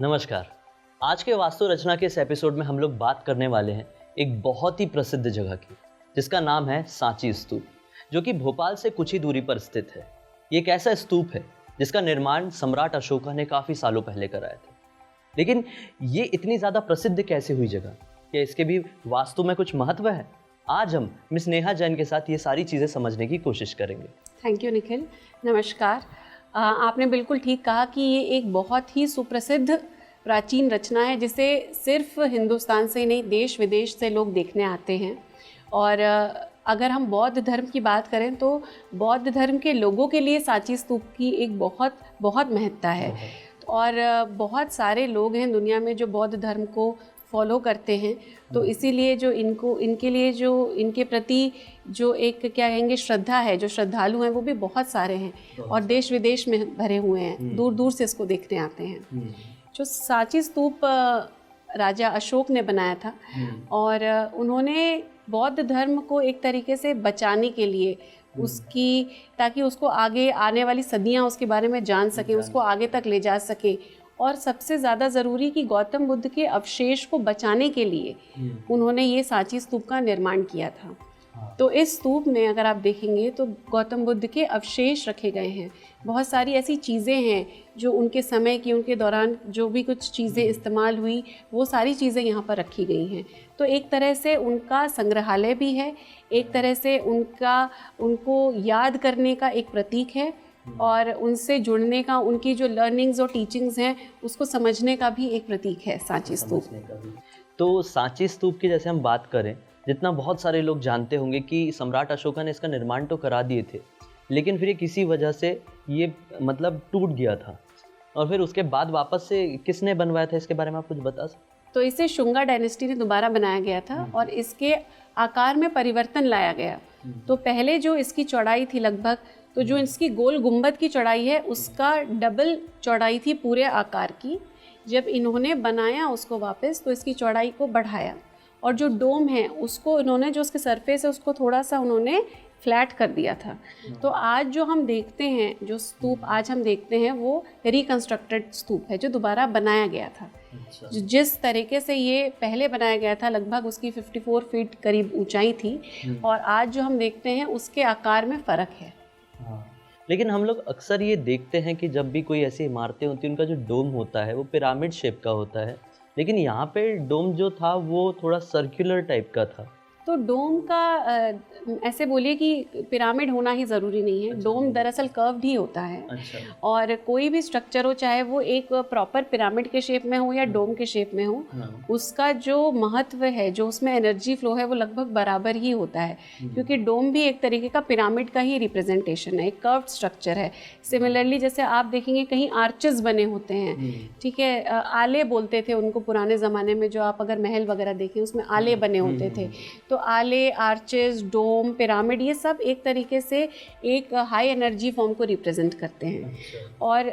नमस्कार। आज के वास्तु रचना के इस एपिसोड में हम लोग बात करने वाले हैं एक बहुत ही प्रसिद्ध जगह की, जिसका नाम है सांची स्तूप, जो कि भोपाल से कुछ ही दूरी पर स्थित है। ये एक ऐसा स्तूप है जिसका निर्माण सम्राट अशोका ने काफ़ी सालों पहले कराया था। लेकिन ये इतनी ज़्यादा प्रसिद्ध कैसे हुई जगह? क्या इसके भी वास्तु में कुछ महत्व है? आज हम मिस नेहा जैन के साथ ये सारी चीज़ें समझने की कोशिश करेंगे। थैंक यू निखिल, नमस्कार। आपने बिल्कुल ठीक कहा कि ये एक बहुत ही सुप्रसिद्ध प्राचीन रचना है जिसे सिर्फ हिंदुस्तान से ही नहीं, देश विदेश से लोग देखने आते हैं। और अगर हम बौद्ध धर्म की बात करें तो बौद्ध धर्म के लोगों के लिए सांची स्तूप की एक बहुत बहुत महत्ता है। और बहुत सारे लोग हैं दुनिया में जो बौद्ध धर्म को फॉलो करते हैं, तो इसीलिए जो इनके लिए जो इनके प्रति जो एक क्या कहेंगे श्रद्धा है, जो श्रद्धालु हैं वो भी बहुत सारे हैं और देश विदेश में भरे हुए हैं, दूर दूर से इसको देखने आते हैं। जो सांची स्तूप राजा अशोक ने बनाया था और उन्होंने बौद्ध धर्म को एक तरीके से बचाने के लिए उसकी, ताकि उसको आगे आने वाली सदियां उसके बारे में जान सकें, उसको आगे तक ले जा सकें, और सबसे ज़्यादा ज़रूरी कि गौतम बुद्ध के अवशेष को बचाने के लिए उन्होंने ये सांची स्तूप का निर्माण किया था। तो इस स्तूप में अगर आप देखेंगे तो गौतम बुद्ध के अवशेष रखे गए हैं। बहुत सारी ऐसी चीज़ें हैं जो उनके समय की, उनके दौरान जो भी कुछ चीज़ें इस्तेमाल हुई, वो सारी चीज़ें यहाँ पर रखी गई हैं। तो एक तरह से उनका संग्रहालय भी है, एक तरह से उनको याद करने का एक प्रतीक है, और उनसे जुड़ने का, उनकी जो लर्निंग्स और टीचिंग्स हैं उसको समझने का भी एक प्रतीक है सांची स्तूप। तो सांची स्तूप की जैसे हम बात करें, जितना बहुत सारे लोग जानते होंगे कि सम्राट अशोका ने इसका निर्माण तो करा दिए थे, लेकिन फिर ये किसी वजह से ये मतलब टूट गया था, और फिर उसके बाद वापस से किसने बनवाया था, इसके बारे में आप कुछ बता सकते? तो इसे शुंगा डायनेस्टी ने दोबारा बनाया गया था और इसके आकार में परिवर्तन लाया गया। तो पहले जो इसकी चौड़ाई थी लगभग, तो जो इसकी गोल गुंबद की चौड़ाई है उसका डबल चौड़ाई थी पूरे आकार की। जब इन्होंने बनाया उसको वापस, तो इसकी चौड़ाई को बढ़ाया, और जो डोम है उसको इन्होंने, जो उसके सरफेस है उसको थोड़ा सा उन्होंने फ्लैट कर दिया था। तो आज जो हम देखते हैं, जो स्तूप आज हम देखते हैं, वो रिकंस्ट्रक्टेड स्तूप है जो दोबारा बनाया गया था। जिस तरीके से ये पहले बनाया गया था, लगभग उसकी 54 फीट करीब ऊंचाई थी, और आज जो हम देखते हैं उसके आकार में फ़र्क है। लेकिन हम लोग अक्सर ये देखते हैं कि जब भी कोई ऐसी इमारतें होती हैं, उनका जो डोम होता है वो पिरामिड शेप का होता है, लेकिन यहाँ पे डोम जो था वो थोड़ा सर्कुलर टाइप का था। तो डोम का ऐसे बोलिए कि पिरामिड होना ही ज़रूरी नहीं है। डोम दरअसल कर्व्ड ही होता है। और कोई भी स्ट्रक्चर हो, चाहे वो एक प्रॉपर पिरामिड के शेप में हो या डोम के शेप में हो, उसका जो महत्व है, जो उसमें एनर्जी फ्लो है, वो लगभग बराबर ही होता है, क्योंकि डोम भी एक तरीके का पिरामिड का ही रिप्रेजेंटेशन है, एक कर्व्ड स्ट्रक्चर है। सिमिलरली जैसे आप देखेंगे कहीं आर्चेस बने होते हैं, ठीक है, आले बोलते थे उनको पुराने ज़माने में, जो आप अगर महल वगैरह देखें उसमें आले बने होते थे। तो आले, आर्चेस, डोम, पिरामिड, ये सब एक तरीके से एक हाई एनर्जी फॉर्म को रिप्रेजेंट करते हैं। और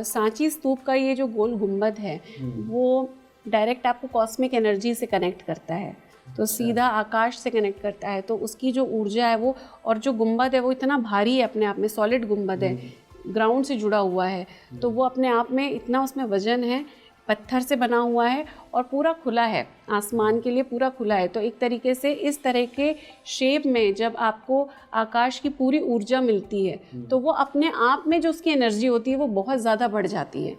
सांची स्तूप का ये जो गोल गुंबद है वो डायरेक्ट आपको कॉस्मिक एनर्जी से कनेक्ट करता है, तो सीधा आकाश से कनेक्ट करता है। तो उसकी जो ऊर्जा है वो, और जो गुंबद है वो इतना भारी है अपने आप में, सॉलिड गुंबद है, ग्राउंड से जुड़ा हुआ है, तो वो अपने आप में इतना उसमें वजन है, पत्थर से बना हुआ है और पूरा खुला है, आसमान के लिए पूरा खुला है। तो एक तरीके से इस तरह के शेप में जब आपको आकाश की पूरी ऊर्जा मिलती है, तो वो अपने आप में जो उसकी एनर्जी होती है वो बहुत ज़्यादा बढ़ जाती है।